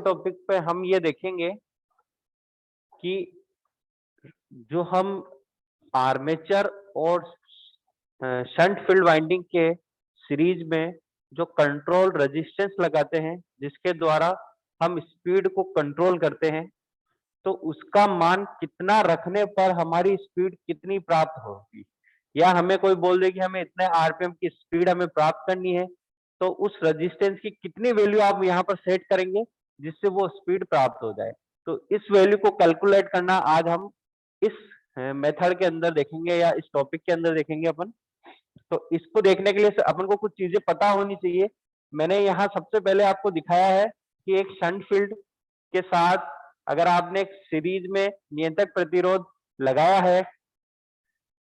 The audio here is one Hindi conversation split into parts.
टॉपिक पे हम ये देखेंगे कि जो हम आर्मेचर और शंट फील्ड वाइंडिंग के सीरीज में जो कंट्रोल रेजिस्टेंस लगाते हैं, जिसके द्वारा हम स्पीड को कंट्रोल करते हैं, तो उसका मान कितना रखने पर हमारी स्पीड कितनी प्राप्त होगी, या हमें कोई बोल दे कि हमें इतने आरपीएम की स्पीड हमें प्राप्त करनी है, तो उस रेजिस्टेंस की कितनी वैल्यू आप यहाँ पर सेट करेंगे जिससे वो स्पीड प्राप्त हो जाए। तो इस वैल्यू को कैलकुलेट करना आज हम इस मेथड के अंदर देखेंगे या इस टॉपिक के अंदर देखेंगे अपन। तो इसको देखने के लिए अपन को कुछ चीजें पता होनी चाहिए। मैंने यहाँ सबसे पहले आपको दिखाया है कि एक शंट फील्ड के साथ अगर आपने एक सीरीज में नियंत्रक प्रतिरोध लगाया है,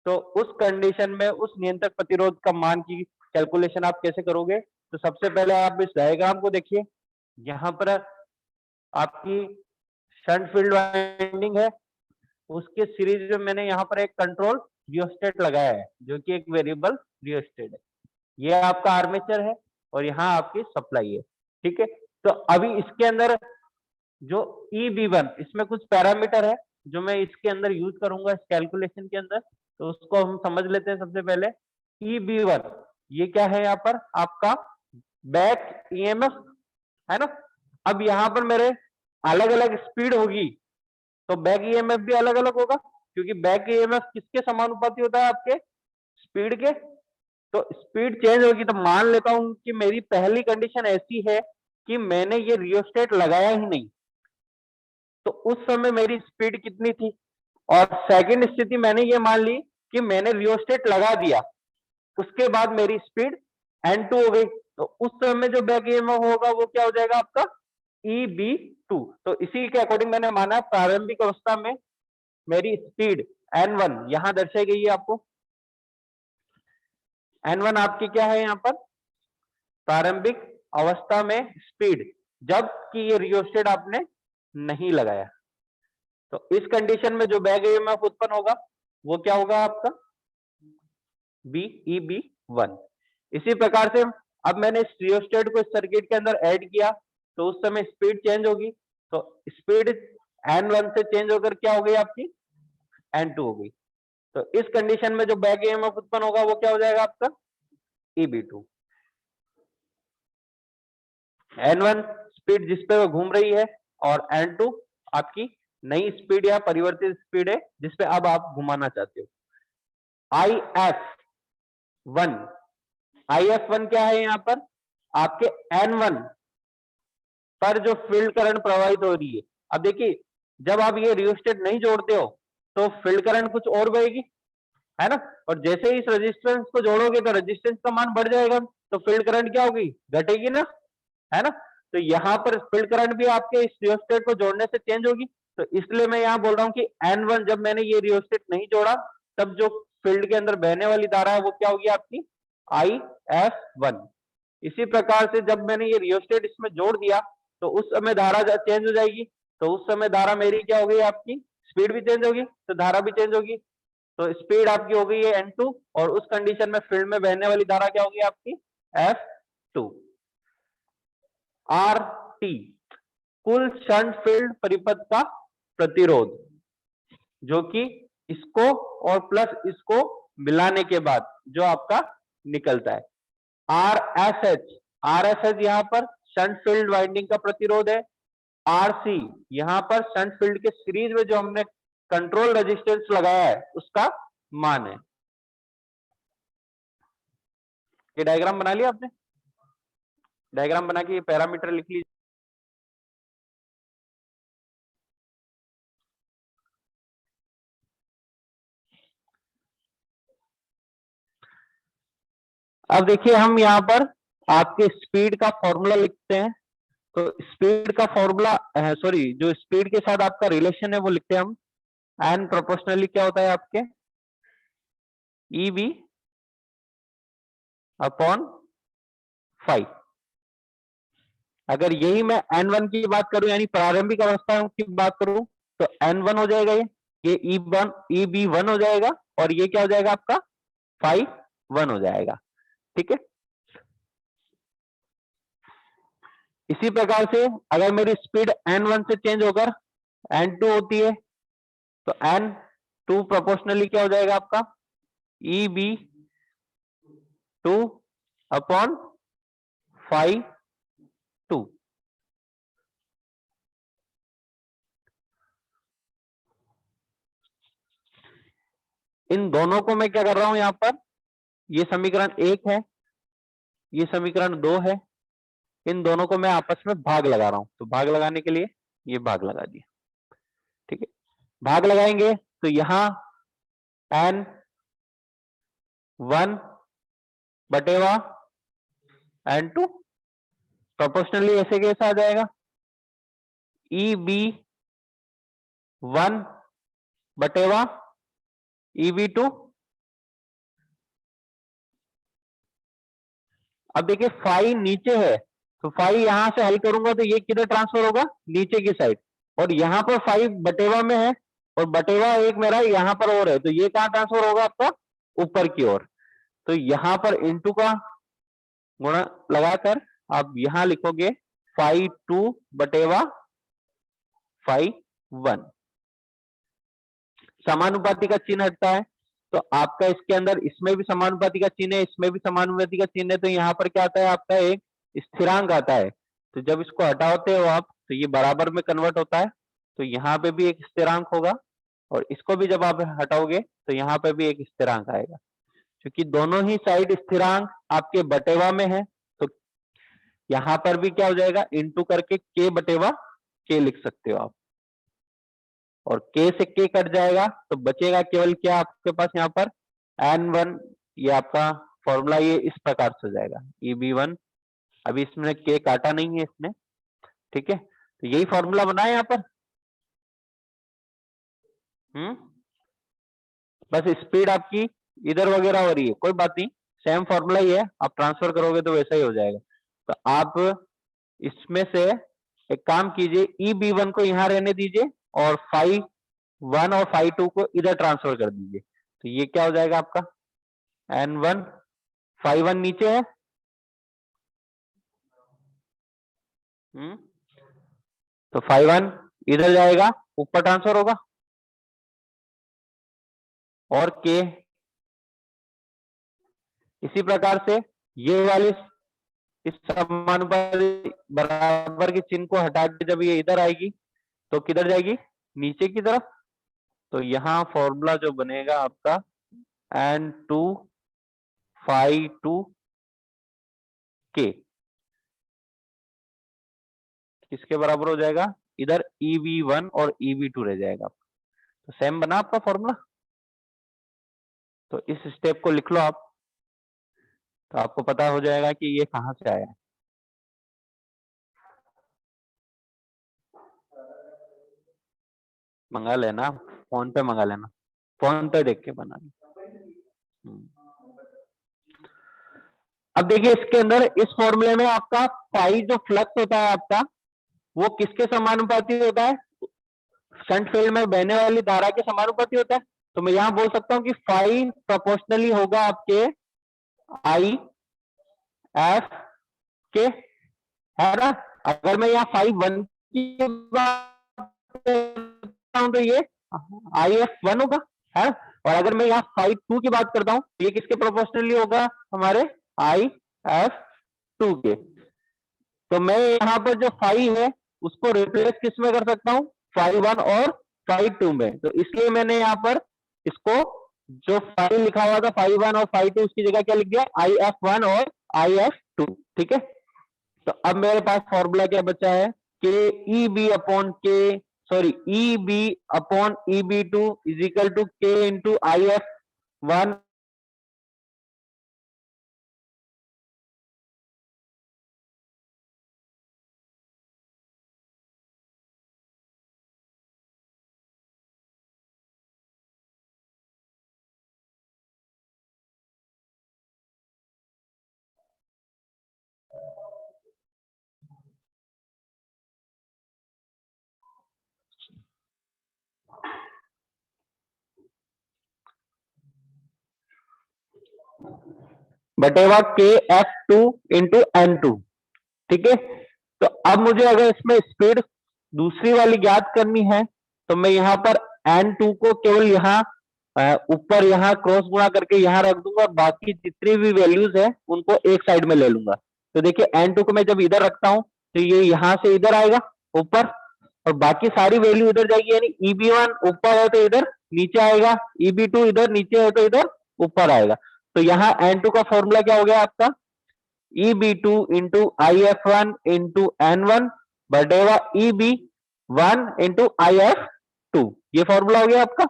तो उस कंडीशन में उस नियंत्रक प्रतिरोध का मान की कैलकुलेशन आप कैसे करोगे। तो सबसे पहले आप इस डायग्राम को देखिए। यहाँ पर आपकी शंट फील्ड वाइंडिंग है, उसके सीरीज में मैंने यहाँ पर एक कंट्रोल रियोस्टेट लगाया है जो कि एक वेरिएबल रियोस्टेट है। ये आपका आर्मेचर है और यहाँ आपकी सप्लाई है, ठीक है। तो अभी इसके अंदर जो EB1, इसमें कुछ पैरामीटर है जो मैं इसके अंदर यूज करूंगा इस कैलकुलेशन के अंदर, तो उसको हम समझ लेते हैं। सबसे पहले EB1 ये क्या है, यहाँ पर आपका बैक EMF है ना। अब यहाँ पर मेरे अलग अलग स्पीड होगी तो बैक EMF भी अलग अलग होगा, क्योंकि बैक EMF किसके समानुपाती होता है, आपके स्पीड के। तो स्पीड चेंज होगी। तो मान लेता हूं कि मेरी पहली कंडीशन ऐसी है कि मैंने ये रियोस्टेट लगाया ही नहीं, तो उस समय मेरी स्पीड कितनी थी। और सेकंड स्थिति मैंने ये मान ली कि मैंने रियोस्टेट लगा दिया, उसके बाद मेरी स्पीड N2 हो गई, तो उस समय जो बैक ईएमएफ होगा वो क्या हो जाएगा आपका EB2। तो इसी के अकॉर्डिंग मैंने माना प्रारंभिक अवस्था में मेरी स्पीड N1 यहां दर्शाई गई है आपको। N1 आपकी क्या है यहाँ पर, प्रारंभिक अवस्था में स्पीड, जबकि ये रियोस्टेट आपने नहीं लगाया। तो इस कंडीशन में जो बैक ईएमएफ उत्पन्न होगा वो क्या होगा आपका EB1। इसी प्रकार से अब मैंने इस रियोस्टेट को इस सर्किट के अंदर ऐड किया, तो उस समय स्पीड चेंज होगी, तो स्पीड N1 से चेंज होकर क्या हो गई आपकी N2 हो गई। तो इस कंडीशन में जो बैक ईएमएफ उत्पन्न होगा वो क्या हो जाएगा आपका EB2। N1 स्पीड जिस पे वो घूम रही है और N2 आपकी नई स्पीड या परिवर्तित स्पीड है जिसपे अब आप घुमाना चाहते हो। IF1 क्या है यहाँ पर, आपके N1 पर जो फील्ड करंट प्रवाहित हो रही है। अब देखिए जब आप ये रियोस्टेट नहीं जोड़ते हो तो फील्ड करंट कुछ और बहेगी, है ना। और जैसे ही इस रेजिस्टेंस को जोड़ोगे तो रेजिस्टेंस का मान बढ़ जाएगा, तो फील्ड करंट क्या होगी, घटेगी ना, है ना। तो यहाँ पर फील्ड करंट भी आपके इस रियोस्टेट को जोड़ने से चेंज होगी। तो इसलिए मैं यहाँ बोल रहा हूँ कि N1 जब मैंने ये रियोस्टेट नहीं जोड़ा तब जो फील्ड के अंदर बहने वाली धारा है वो क्या होगी आपकी IF1। इसी प्रकार से जब मैंने ये रियोस्टेट इसमें जोड़ दिया तो उस समय धारा चेंज हो जाएगी, तो उस समय धारा मेरी क्या हो गई आपकी, स्पीड भी चेंज होगी तो धारा भी चेंज होगी। तो स्पीड आपकी हो गई है N2 और उस कंडीशन में फील्ड में बहने वाली धारा क्या होगी आपकी F2। RT कुल शंट फील्ड परिपथ का प्रतिरोध, जो कि इसको और प्लस इसको मिलाने के बाद जो आपका निकलता है। RSH यहाँ पर शंट फील्ड वाइंडिंग का प्रतिरोध है। RC यहाँ पर शंट फील्ड के सीरीज में जो हमने कंट्रोल रेजिस्टेंस लगाया है उसका मान है। ये डायग्राम बना लिया आपने, डायग्राम बना के ये पैरामीटर लिख लीजिए। अब देखिए हम यहाँ पर आपके स्पीड का फॉर्मूला लिखते हैं। तो स्पीड का फॉर्मूला सॉरी जो स्पीड के साथ आपका रिलेशन है वो लिखते हैं हम। एन प्रोपोर्शनली क्या होता है आपके EB अपॉन 5। अगर यही मैं N1 की बात करूं यानी प्रारंभिक अवस्था की बात करूं तो N1 हो जाएगा, ये EB1 हो जाएगा और ये क्या हो जाएगा आपका 5 1 हो जाएगा, ठीक है। इसी प्रकार से अगर मेरी स्पीड n1 से चेंज होकर n2 होती है तो n2 प्रोपोर्शनली क्या हो जाएगा आपका EB2 अपॉन phi 2। इन दोनों को मैं क्या कर रहा हूं यहां पर, ये समीकरण 1 है, ये समीकरण 2 है, इन दोनों को मैं आपस में भाग लगा रहा हूं। तो भाग लगाने के लिए ये भाग लगा दिया, ठीक है। भाग लगाएंगे तो यहां n1 बटेवा n2 प्रोपोर्शनली ऐसे कैसा आ जाएगा EB1 बटेवा EB2। अब देखिए फाई नीचे है तो फाई यहां से हल करूंगा तो ये किधर ट्रांसफर होगा, नीचे की साइड, और यहां पर फाई बटेवा में है और बटेवा एक मेरा यहां पर और है, तो ये कहां ट्रांसफर होगा आपका, ऊपर की ओर। तो यहां पर इनटू का गुणा लगाकर आप यहां लिखोगे फाई 2 बटेवा फाई 1। समानुपाती का चिन्ह हटता है तो आपका इसके अंदर इसमें भी समानुपाती का चिन्ह है, इसमें भी समानुपाती का चिन्ह है, तो यहाँ पर क्या आता है आपका एक स्थिरांक आता है। तो जब इसको हटाते हो आप तो ये बराबर में कन्वर्ट होता है, तो यहाँ पे भी एक स्थिरांक होगा और इसको भी जब आप हटाओगे तो यहाँ पे भी एक स्थिरांक आएगा। क्योंकि दोनों ही साइड स्थिरांक आपके बटेवा में है तो यहाँ पर भी क्या हो जाएगा, इंटू करके के बटेवा के लिख सकते हो आप, और k से k कट जाएगा तो बचेगा केवल क्या आपके पास यहाँ पर n1। ये आपका फॉर्मूला ये इस प्रकार से हो जाएगा EB1, अभी इसमें k काटा नहीं है इसने, ठीक है। तो यही फॉर्मूला बना है यहाँ पर। बस स्पीड आपकी इधर वगैरह हो रही है, कोई बात नहीं, सेम फॉर्मूला ही है, आप ट्रांसफर करोगे तो वैसा ही हो जाएगा। तो आप इसमें से एक काम कीजिए, EB1 को यहां रहने दीजिए और phi 1 और phi 2 को इधर ट्रांसफर कर दीजिए। तो ये क्या हो जाएगा आपका n1 phi 1 नीचे है, तो phi 1 इधर जाएगा, ऊपर ट्रांसफर होगा, और k इसी प्रकार से ये वाली इस समानुपाती बराबर के चिन्ह को हटा के जब ये इधर आएगी तो किधर जाएगी, नीचे की तरफ। तो यहां फॉर्मूला जो बनेगा आपका n2 phi 2 k किसके बराबर हो जाएगा, इधर EB1 और EB2 रह जाएगा। तो सेम बना आपका फॉर्मूला। तो इस स्टेप को लिख लो आप, तो आपको पता हो जाएगा कि ये कहां से आया है। मंगा लेना, फोन पे मंगा लेना, फोन पे देख के बना लेना। अब देखिए इसके अंदर इस फॉर्मूले में आपका फाई जो फ्लक्स होता है आपका वो किसके समानुपाती होता है, शंट फील्ड में बहने वाली धारा के समानुपाती होता है। तो मैं यहां बोल सकता हूं कि फाई प्रोपोर्शनली होगा आपके आई एफ के, है ना। अगर मैं यहाँ फाई 1 की बात करता हूं तो ये आई एफ 1 होगा, है। और अगर मैं यहाँ फाई 2 की बात करता हूं तो ये किसके प्रोपोर्शनली होगा, हमारे आई एफ 2 के। तो मैं यहाँ पर जो फाई है उसको रिप्लेस किस में कर सकता हूँ, फाई 1 और फाई 2 में। तो इसलिए मैंने यहाँ पर इसको जो फाई लिखा हुआ था फाई 1 और फाई 2 उसकी जगह क्या लिख दिया, आई एफ 1 और आई एफ 2, ठीक है। तो अब मेरे पास फॉर्मूला क्या बचा है, K E B upon K, sorry E B upon EB2 is equal to K into I F 1 बटेवा के F2 इंटू N2, ठीक है। तो अब मुझे अगर इसमें स्पीड दूसरी वाली ज्ञात करनी है तो मैं यहाँ पर N2 को केवल यहाँ ऊपर यहाँ क्रॉस गुणा करके यहाँ रख दूंगा, बाकी जितनी भी वैल्यूज है उनको एक साइड में ले लूंगा। तो देखिए N2 को मैं जब इधर रखता हूं तो ये यहां से इधर आएगा ऊपर, और बाकी सारी वैल्यू इधर जाएगी, यानी EB1 ऊपर है तो इधर नीचे आएगा, EB2 इधर नीचे है तो इधर ऊपर आएगा। तो यहाँ N2 का फॉर्मूला क्या हो गया आपका, EB2 into IF1 into N1 बटेगा EB1 into IF2, ये फॉर्मूला हो गया आपका।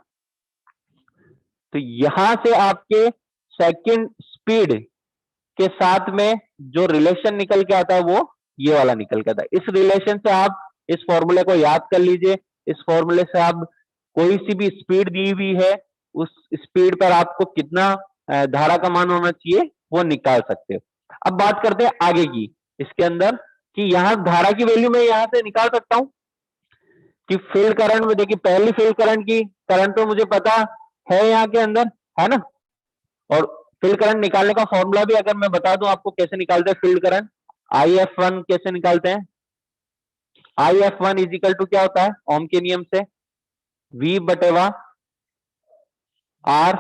तो यहां से आपके सेकंड स्पीड के साथ में जो रिलेशन निकल के आता है वो ये वाला निकल के आता है। इस रिलेशन से आप इस फॉर्मूले को याद कर लीजिए। इस फॉर्मूले से आप कोई सी भी स्पीड दी हुई है उस स्पीड पर आपको कितना धारा का मान होना चाहिए वो निकाल सकते हो। अब बात करते हैं आगे की इसके अंदर कि यहां धारा की वैल्यू मैं यहां से निकाल सकता हूं कि फील्ड करंट में, देखिए पहली फील्ड करंट की करंट तो मुझे पता है यहाँ के अंदर, है ना। और फील्ड करंट निकालने का फॉर्मूला भी अगर मैं बता दूं आपको कैसे निकालते हैं फील्ड करंट, IF1 कैसे निकालते हैं, IF1 इज इक्वल टू क्या होता है ओम के नियम से, V बटेवा R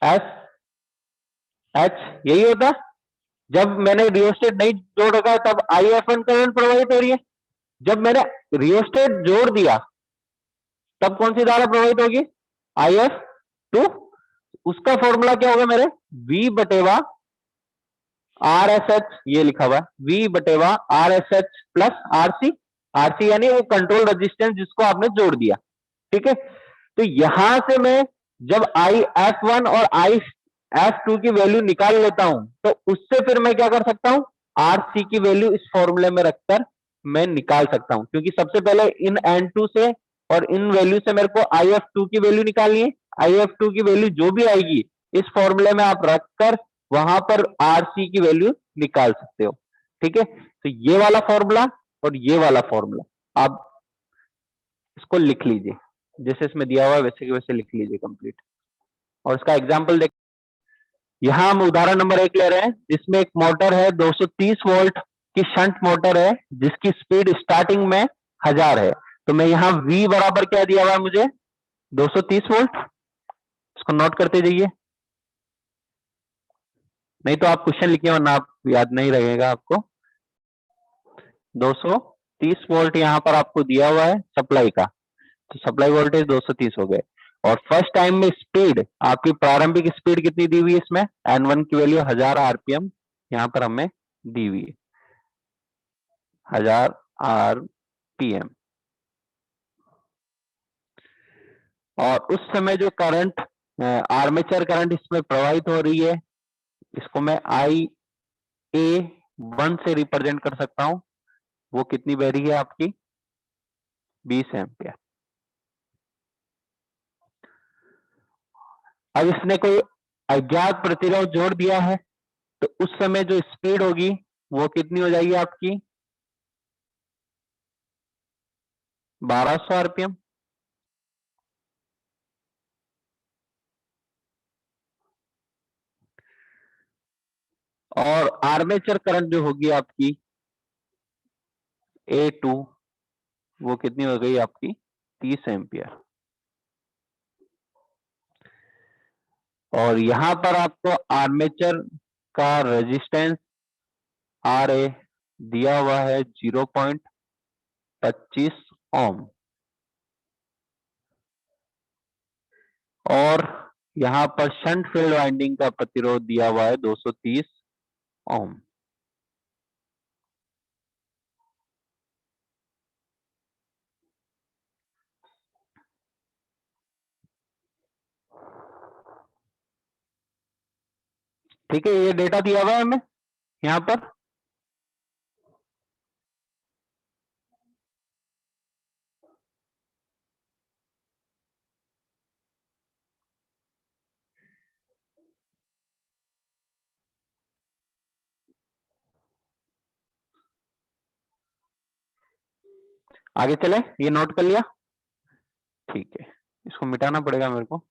S H, यही होता है। जब मैंने रियोस्टेट नहीं जोड़ रखा है तब IF1 करंट प्रवाहित हो रही है, जब मैंने रियोस्टेट जोड़ दिया तब कौन सी धारा प्रवाहित होगी, IF2। उसका फॉर्मूला क्या होगा मेरे, V बटेवा RSH, ये लिखा हुआ है V बटेवा RSH plus RC, RC यानी वो कंट्रोल रेजिस्टेंस जिसको आपने जोड़ दिया, ठीक है। तो यहां से मैं जब IF1 और IF2 की वैल्यू निकाल लेता हूं तो उससे फिर मैं क्या कर सकता हूं, RC की वैल्यू इस फॉर्मूले में रखकर मैं निकाल सकता हूं, क्योंकि सबसे पहले इन N2 से और इन वैल्यू से मेरे को IF2 की वैल्यू निकालनी है। IF2 की वैल्यू जो भी आएगी इस फॉर्मूले में आप रखकर वहां पर RC की वैल्यू निकाल सकते हो, ठीक है। तो ये वाला फॉर्मूला और ये वाला फॉर्मूला आप इसको लिख लीजिए, जैसे इसमें दिया हुआ है वैसे के वैसे लिख लीजिए कंप्लीट। और इसका एग्जांपल देख, यहां हम उदाहरण नंबर 1 ले रहे हैं जिसमें एक मोटर है 230 वोल्ट की शंट मोटर है जिसकी स्पीड स्टार्टिंग में 1000 है। तो मैं यहाँ V बराबर क्या दिया हुआ है मुझे, 230 वोल्ट, इसको नोट करते जाइए, नहीं तो आप क्वेश्चन लिखिए वरना आप याद नहीं रहेगा आपको। 230 वोल्ट यहाँ पर आपको दिया हुआ है सप्लाई का, तो सप्लाई वोल्टेज 230 हो गए। और फर्स्ट टाइम में स्पीड आपकी प्रारंभिक स्पीड कितनी दी हुई है इसमें, N1 की वैल्यू 1000 RPM यहाँ पर हमें दी हुई है, 1000 RPM। और उस समय जो करंट आर्मेचर करंट इसमें प्रवाहित हो रही है इसको मैं IA1 से रिप्रेजेंट कर सकता हूं, वो कितनी बह रही है आपकी, 20 एम्पियर। अब इसने कोई अज्ञात प्रतिरोध जोड़ दिया है तो उस समय जो स्पीड होगी वो कितनी हो जाएगी आपकी, 1200 RPM। और आर्मेचर करंट जो होगी आपकी A2 वो कितनी हो गई आपकी, 30 एम्पियर। और यहां पर आपको आर्मेचर का रेजिस्टेंस RA दिया हुआ है 0.25 ओम, और यहां पर शंट फील्ड वाइंडिंग का प्रतिरोध दिया हुआ है 230 ओम। ठीक है, ये डेटा दिया हुआ है हमें यहां पर। आगे चले, ये नोट कर लिया, ठीक है, इसको मिटाना पड़ेगा मेरे को।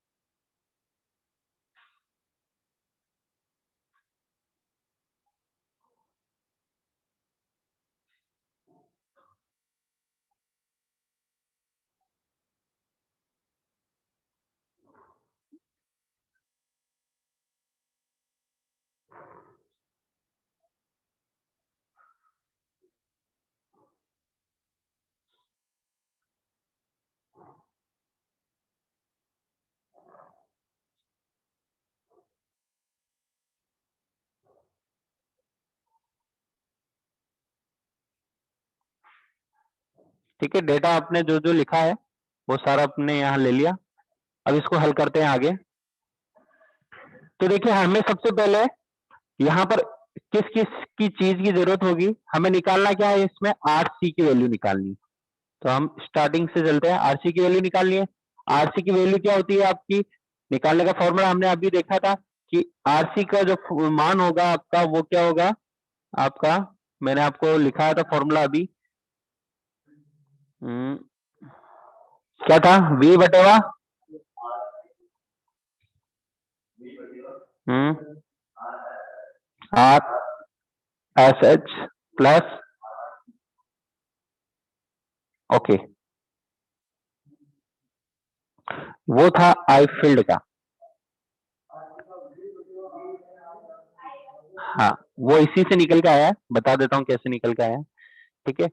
ठीक है, डेटा आपने जो जो लिखा है वो सारा अपने यहाँ ले लिया। अब इसको हल करते हैं आगे। तो देखिए हमें सबसे पहले यहाँ पर किस किस की चीज की जरूरत होगी, हमें निकालना क्या है, इसमें आरसी की वैल्यू निकालनी। तो हम स्टार्टिंग से चलते हैं, आरसी की वैल्यू निकालनी है। आरसी की वैल्यू क्या होती है आपकी, निकालने का फॉर्मूला हमने अभी देखा था कि आरसी का जो मान होगा आपका वो क्या होगा आपका, मैंने आपको लिखाया था फॉर्मूला अभी, क्या था, वी बटेवा R S H plus, okay, वो था आई फील्ड का। हाँ वो इसी से निकल के आया है, बता देता हूं कैसे निकल के आया। ठीक है,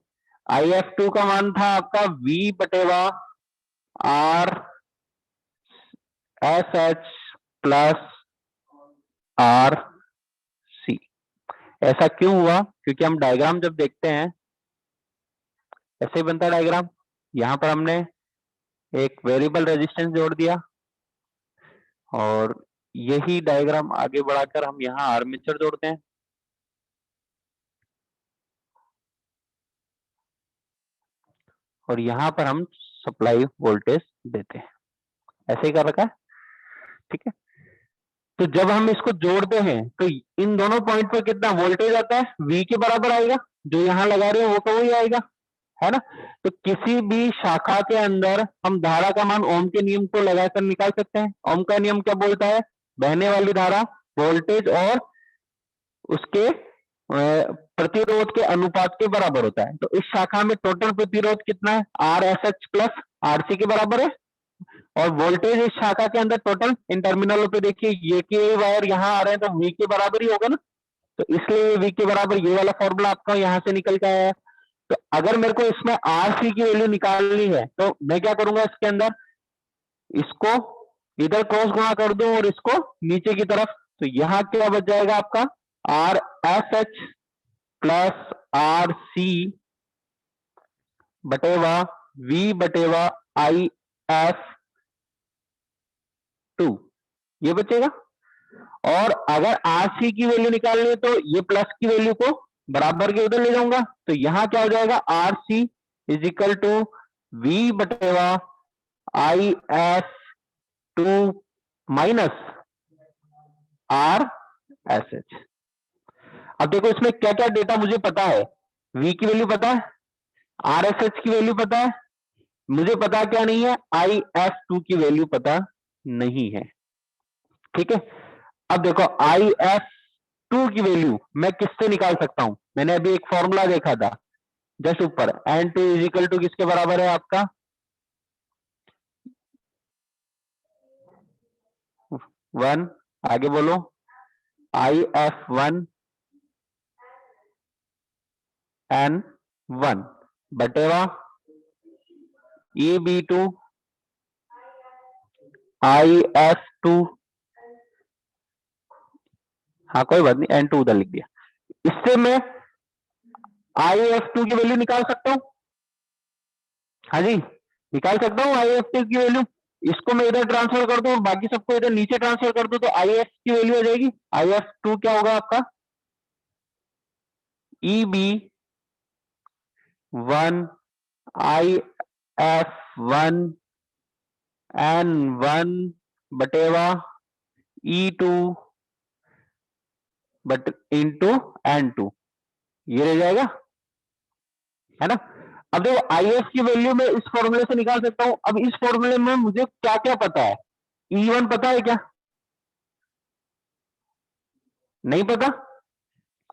आई एफ टू का मान था आपका वी बटेवा R S H plus R C. ऐसा क्यों हुआ, क्योंकि हम डायग्राम जब देखते हैं ऐसे ही बनता है डायग्राम। यहां पर हमने एक वेरिएबल रेजिस्टेंस जोड़ दिया और यही डायग्राम आगे बढ़ाकर हम यहाँ आर्मेचर जोड़ते हैं। और यहां पर हम सप्लाई वोल्टेज देते हैं, ऐसे ही कर रखा है। ठीक है, तो जब हम इसको जोड़ते हैं तो इन दोनों पॉइंट पर कितना वोल्टेज आता है, V के बराबर आएगा, जो यहां लगा रहे हो वो तो वही आएगा, है ना। तो किसी भी शाखा के अंदर हम धारा का मान ओम के नियम को लगाकर निकाल सकते हैं। ओम का नियम क्या बोलता है, बहने वाली धारा वोल्टेज और उसके प्रतिरोध के अनुपात के बराबर होता है। तो इस शाखा में टोटल प्रतिरोध कितना है, R S H plus R C के बराबर है। और वोल्टेज इस शाखा के अंदर टोटल, इन टर्मिनलों पे देखिए ये के वायर यहाँ आ रहे हैं तो वी के बराबर ही होगा ना, तो इसलिए वी के बराबर ये वाला फॉर्मूला आपका यहाँ से निकल के आया है। तो अगर मेरे को इसमें आर सी की वैल्यू निकालनी है तो मैं क्या करूंगा, इसके अंदर इसको इधर क्रॉस गुणा कर दूं और इसको नीचे की तरफ, तो यहां क्या बच जाएगा आपका R S H plus R C बटेवा वी बटेवा आई एफ टू, ये बचेगा। और अगर आर सी की वैल्यू निकालनी है तो ये प्लस की वैल्यू को बराबर के उधर ले जाऊंगा, तो यहां क्या हो जाएगा, R C is equal to V बटेवा I F two minus R S H. अब देखो इसमें क्या क्या डेटा मुझे पता है, V की वैल्यू पता है, आर एस एच की वैल्यू पता है, मुझे पता क्या नहीं है, आई एफ टू की वैल्यू पता नहीं है। ठीक है, अब देखो आई एफ टू की वैल्यू मैं किससे निकाल सकता हूं, मैंने अभी एक फॉर्मूला देखा था जस्ट ऊपर, N two is equal to किसके बराबर है आपका, 1, आगे बोलो, आई एफ वन एन 1 बटेवा E B two I F two, हाँ कोई बात नहीं, एन टू उधर लिख दिया। इससे मैं आई एफ टू की वैल्यू निकाल सकता हूं, हाँ जी निकाल सकता हूं आई एफ टू की वैल्यू। इसको मैं इधर ट्रांसफर कर दूं और बाकी सबको इधर नीचे ट्रांसफर कर दूं तो आई एफ की वैल्यू आ जाएगी, आई एफ टू क्या होगा आपका, E B 1 I F 1 N 1 बटेवा E two but into N two, ये रह जाएगा, है ना। अब देखो आई एफ की वैल्यू में इस फॉर्मूले से निकाल सकता हूं। अब इस फॉर्मूले में मुझे क्या क्या पता है, E1 पता है क्या, नहीं पता,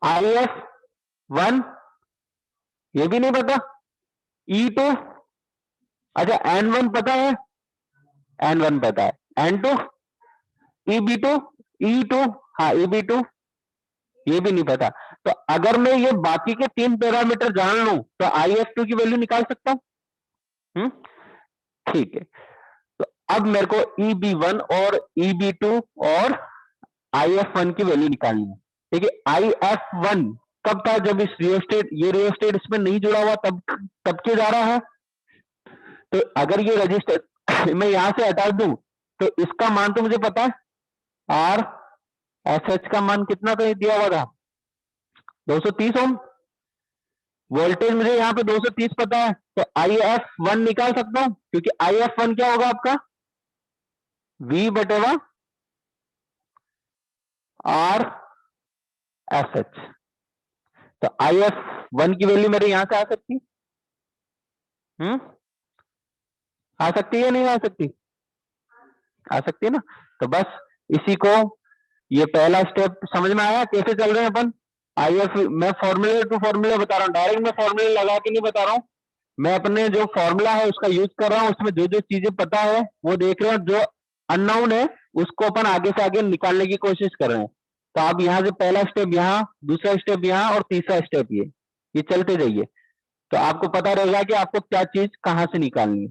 आई एफ 1 ये भी नहीं पता, E2 अच्छा N1 पता है, N1 पता है, N2 EB2 E2 हाँ EB2 ये भी नहीं पता। तो अगर मैं ये बाकी के 3 पैरामीटर जान लूं तो आई एफ टू की वैल्यू निकाल सकता हूं। ठीक है, तो अब मेरे को EB1 और EB2 और IF1 की वैल्यू निकालनी है। ठीक है, IF1 कब था, जब इस रियोस्टेट, ये रियोस्टेट इसमें नहीं जुड़ा हुआ तब, तब क्यों जा रहा है, तो अगर ये रजिस्टर मैं यहां से हटा दूं तो इसका मान तो मुझे पता है, आर एस एच का मान कितना तो दिया हुआ था 230 ओम। वोल्टेज मुझे यहाँ पे 230 पता है, तो आई एफ वन निकाल सकता हूं, क्योंकि आई एफ वन क्या होगा आपका V बटेवा आर एस एच। तो आई एफ वन की वैल्यू मेरे यहां से आ सकती, आ सकती है नहीं आ सकती? आ सकती है ना। तो बस इसी को, ये पहला स्टेप समझ में आया कैसे चल रहे हैं अपन। आई एफ मैं फॉर्मूले टू फॉर्मूला बता रहा हूँ, डायरेक्ट मैं फॉर्मूले लगा के नहीं बता रहा हूँ, मैं अपने जो फॉर्मूला है उसका यूज कर रहा हूँ, उसमें जो जो चीजें पता है वो देख रहे हैं, जो अननोन है उसको अपन आगे से आगे निकालने की कोशिश कर रहे हैं। तो आप यहाँ से पहला स्टेप यहाँ, दूसरा स्टेप यहाँ और तीसरा स्टेप ये चलते जाइए, तो आपको पता रहेगा कि आपको क्या चीज कहां से निकालनी है।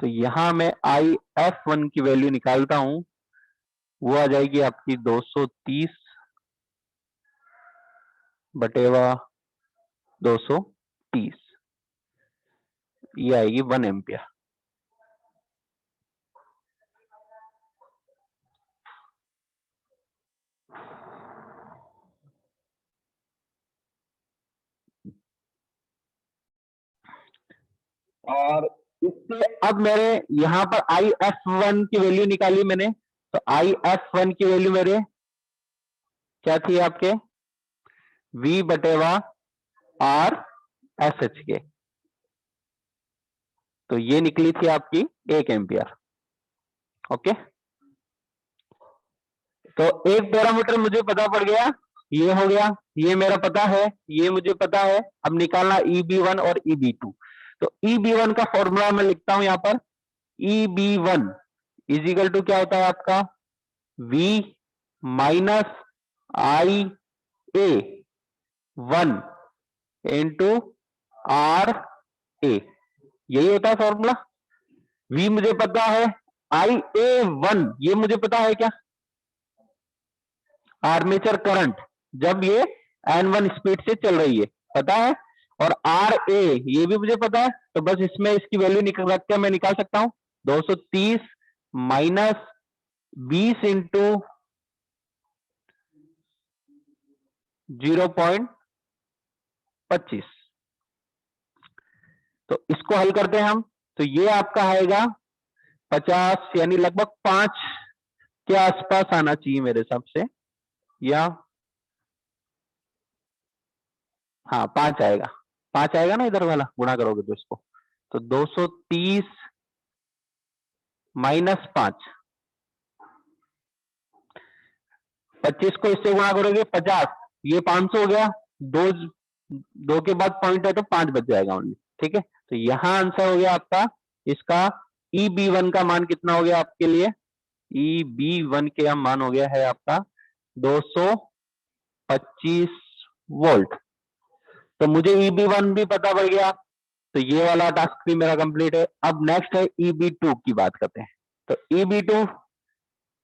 तो यहां मैं आई एफ वन की वैल्यू निकालता हूं, वो आ जाएगी आपकी 230 बटेवा 230, ये आएगी 1 एम्पियर। और इससे अब मेरे यहां पर आई एफ वन की वैल्यू निकाली मैंने, तो आई एफ वन की वैल्यू मेरे क्या थी आपके V बटेवा आर एस एच के, तो ये निकली थी आपकी 1 एम्पियर। ओके, तो एक पैरामीटर मुझे पता पड़ गया, ये हो गया, ये मेरा पता है, ये मुझे पता है। अब निकालना EB1 और EB2। तो EB1 का फॉर्मूला मैं लिखता हूं यहां पर, EB1 इजिकल टू क्या होता है आपका V minus I A one into R A, यही होता है फॉर्मूला। V मुझे पता है, आई ए वन ये मुझे पता है क्या, आर्मेचर करंट जब ये N1 स्पीड से चल रही है पता है, और आर ए ये भी मुझे पता है। तो बस इसमें इसकी वैल्यू निकल रख के मैं निकाल सकता हूं 230 माइनस 20 इंटू 0.25, तो इसको हल करते हैं हम, तो ये आपका आएगा 50, यानी लगभग 5 के आसपास आना चाहिए मेरे हिसाब से, या हाँ 5 आएगा, 5 आएगा ना, इधर वाला गुणा करोगे तो इसको, तो 230 माइनस 5, 25 को इससे गुणा करोगे 50, ये 500 हो गया, दो दो के बाद पॉइंट है तो 5 बच जाएगा ओनली। ठीक है, तो यहां आंसर हो गया आपका इसका EB1 का मान कितना हो गया आपके लिए, EB1 के मान हो गया है आपका 225 वोल्ट। तो मुझे EB1 भी पता पड़ गया, तो ये वाला टास्क भी मेरा कंप्लीट है। अब नेक्स्ट है EB2 की बात करते हैं। तो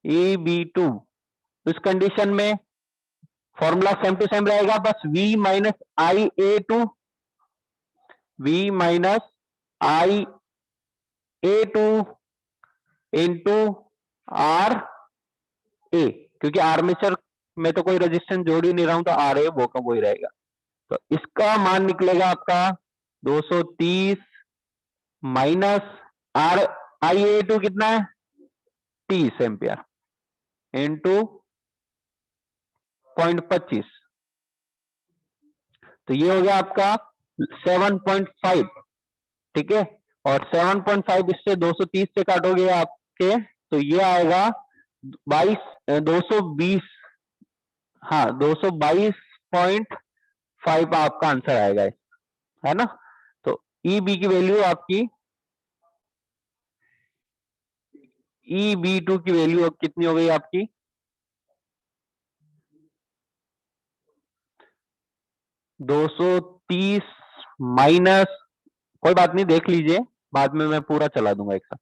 EB2 इस कंडीशन में फॉर्मूला सेम टू सेम रहेगा, बस V minus I A two, V minus I A two into R A, क्योंकि आर्मेचर में तो कोई रेजिस्टेंस जोड़ ही नहीं रहा हूं, तो आर ए वो का वही रहेगा। तो इसका मान निकलेगा आपका 230 minus R I A two कितना है 30 एम्पियर इंटू 0.25, तो ये हो गया आपका 7.5। ठीक है, और 7.5 इससे 230 से काटोगे आपके, तो ये आएगा 220, हाँ 222.5 आपका आंसर आएगा, है ना। तो EB की वैल्यू आपकी, EB2 की वैल्यू अब कितनी हो गई आपकी 230 माइनस, कोई बात नहीं देख लीजिए, बाद में मैं पूरा चला दूंगा एक साथ,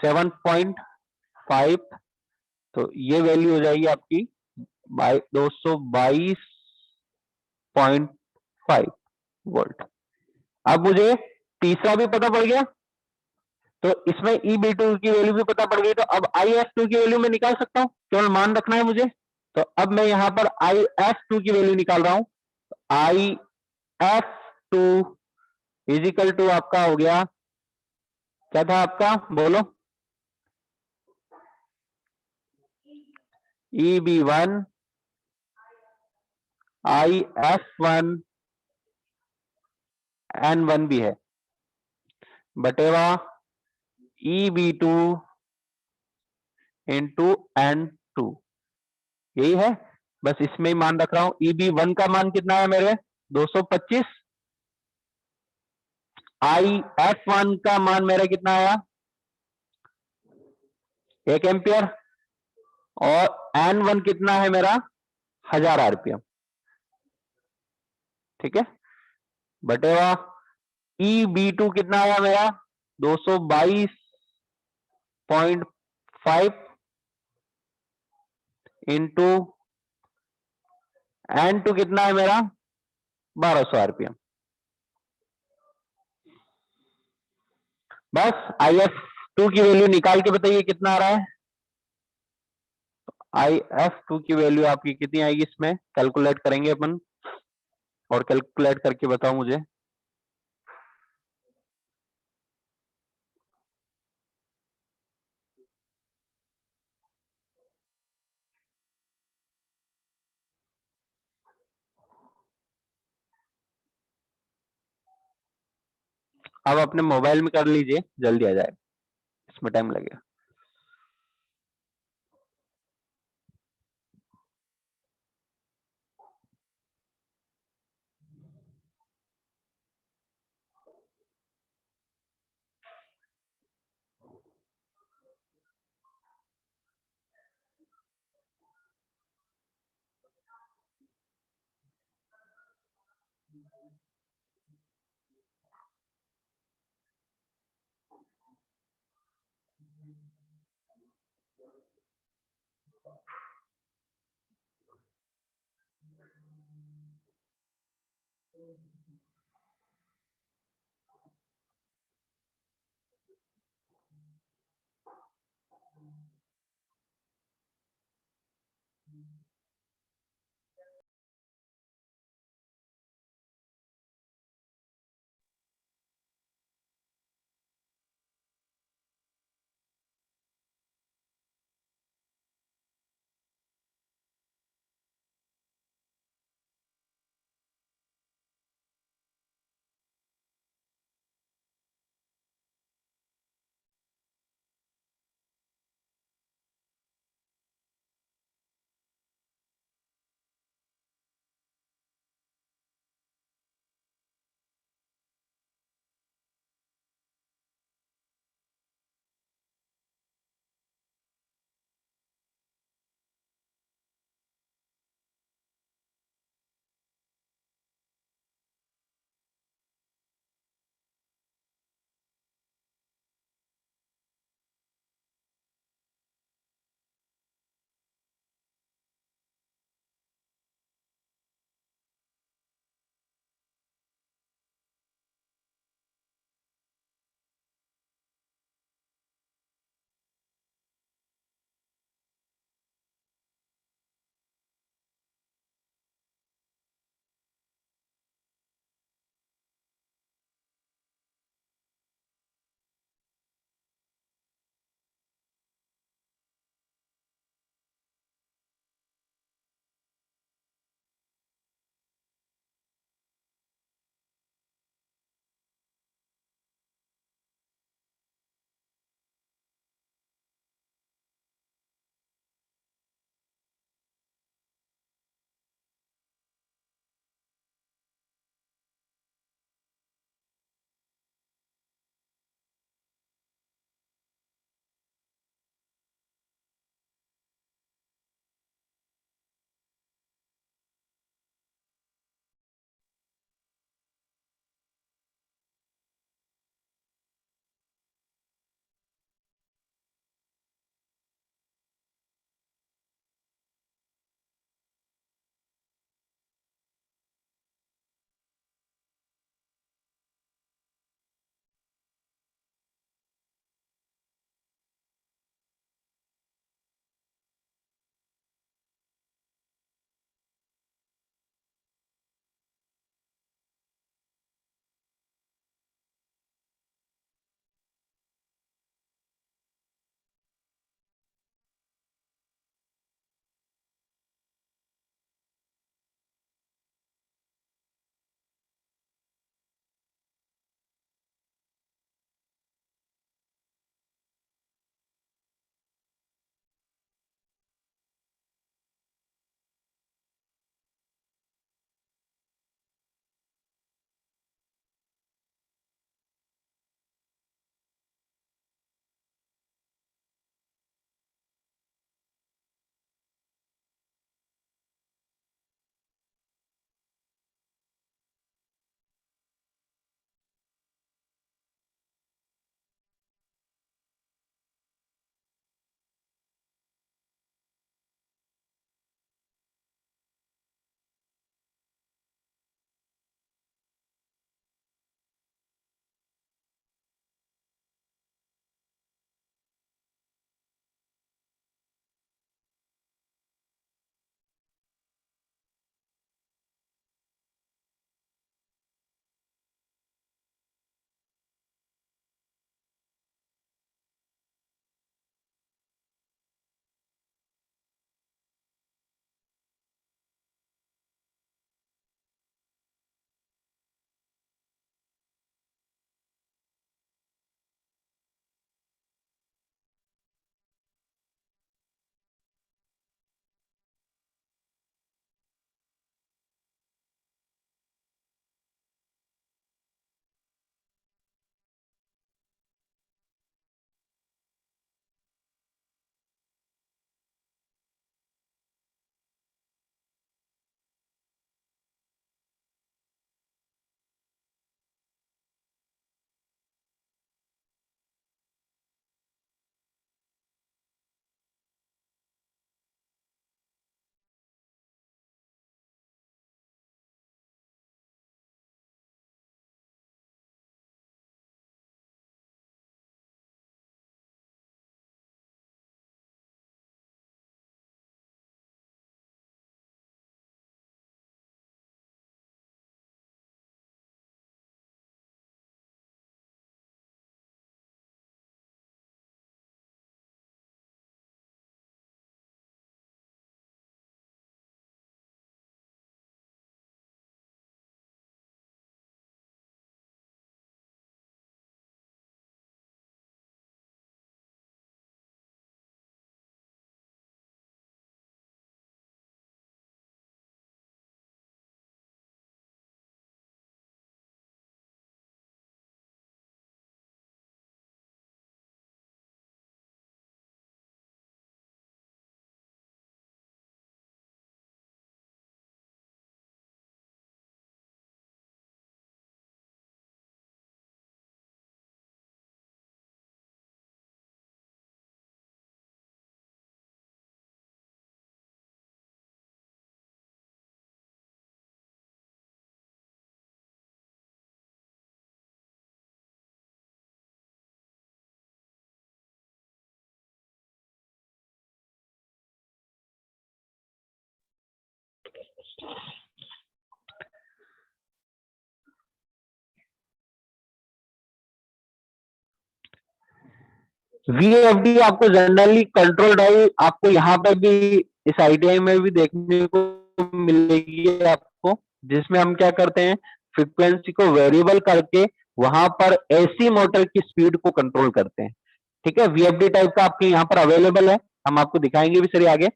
7.5, तो ये वैल्यू हो जाएगी आपकी 222 0.5 वोल्ट। अब मुझे तीसरा भी पता पड़ गया, तो इसमें EB2 की वैल्यू भी पता पड़ गई, तो अब IF2 की वैल्यू मैं निकाल सकता हूं, केवल मान रखना है मुझे। तो अब मैं यहां पर IF2 की वैल्यू निकाल रहा हूं। IF2 इजिकल टू आपका हो गया, क्या था आपका, बोलो। EB1 IF1 N1 भी है बटेवा EB2 इंटू N2, यही है। बस इसमें ही मान रख रहा हूं। EB1 का मान कितना है मेरे, 225। IF1 का मान मेरा कितना आया, 1 एम्पियर। और N1 कितना है मेरा, 1000 RPM, ठीक है। बटेवा EB2 कितना आया मेरा, 222.5 इंटू N2 कितना है मेरा, 1200 RPM। बस IF2 की वैल्यू निकाल के बताइए कितना आ रहा है। IF2 की वैल्यू आपकी कितनी आएगी, इसमें कैलकुलेट करेंगे अपन, और कैलकुलेट करके बताओ मुझे। अब अपने मोबाइल में कर लीजिए, जल्दी आ जाएगा, इसमें टाइम लगेगा। VFD आपको जनरली कंट्रोल ड्राइव आपको यहाँ पे भी इस ITI में भी देखने को मिलेगी आपको, जिसमें हम क्या करते हैं, फ्रीक्वेंसी को वेरिएबल करके वहां पर एसी मोटर की स्पीड को कंट्रोल करते हैं। ठीक है, VFD टाइप का आपके यहाँ पर अवेलेबल है, हम आपको दिखाएंगे भी सर आगे।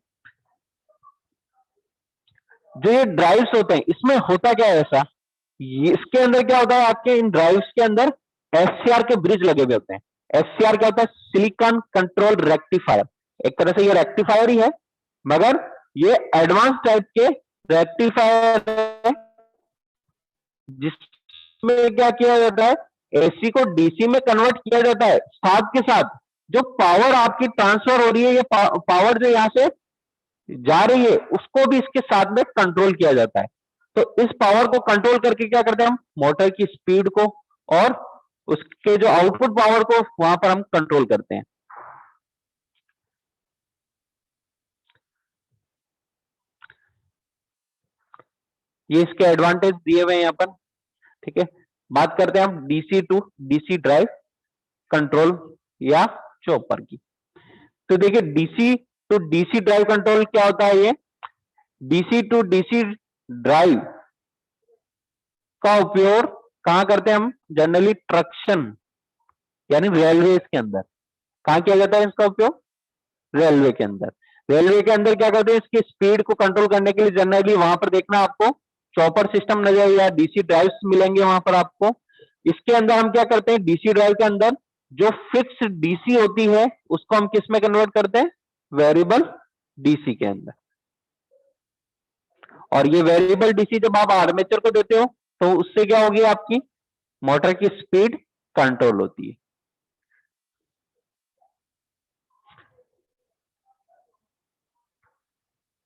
जो ये ड्राइव्स होते हैं इसमें होता क्या है ऐसा, इसके अंदर क्या होता है, आपके इन ड्राइव्स के अंदर SCR के ब्रिज लगे हुए होते हैं। SCR क्या होता है, सिलिकॉन कंट्रोल रेक्टिफायर। एक तरह से ये रेक्टिफायर ही है, मगर ये एडवांस टाइप के रेक्टिफायर है, जिसमें क्या किया जाता है, एसी को डीसी में कन्वर्ट किया जाता है, साथ के साथ जो पावर आपकी ट्रांसफर हो रही है, ये पावर जो यहां से जा रही है उसको भी इसके साथ में कंट्रोल किया जाता है। तो इस पावर को कंट्रोल करके क्या करते हैं हम, मोटर की स्पीड को और उसके जो आउटपुट पावर को वहां पर हम कंट्रोल करते हैं। ये इसके एडवांटेज दिए हुए हैं यहाँ पर। ठीक है, बात करते हैं हम DC to DC drive control या चॉपर की। तो देखिए DC to DC drive control क्या होता है, ये डीसी टू डीसी ड्राइव का उपयोग कहां करते हैं हम, जनरली ट्रक्शन यानी रेलवे के अंदर। कहां किया जाता है इसका उपयोग, रेलवे के अंदर। रेलवे के अंदर क्या करते हैं, इसकी स्पीड को कंट्रोल करने के लिए जनरली वहां पर देखना आपको चॉपर सिस्टम नजर या डीसी ड्राइव्स मिलेंगे वहां पर आपको। इसके अंदर हम क्या करते हैं, डीसी ड्राइव के अंदर जो फिक्स डीसी होती है उसको हम किस में कन्वर्ट करते हैं, वेरिएबल डीसी के अंदर। और ये वेरिएबल डीसी जब आप आर्मेचर को देते हो तो उससे क्या होगी, आपकी मोटर की स्पीड कंट्रोल होती है।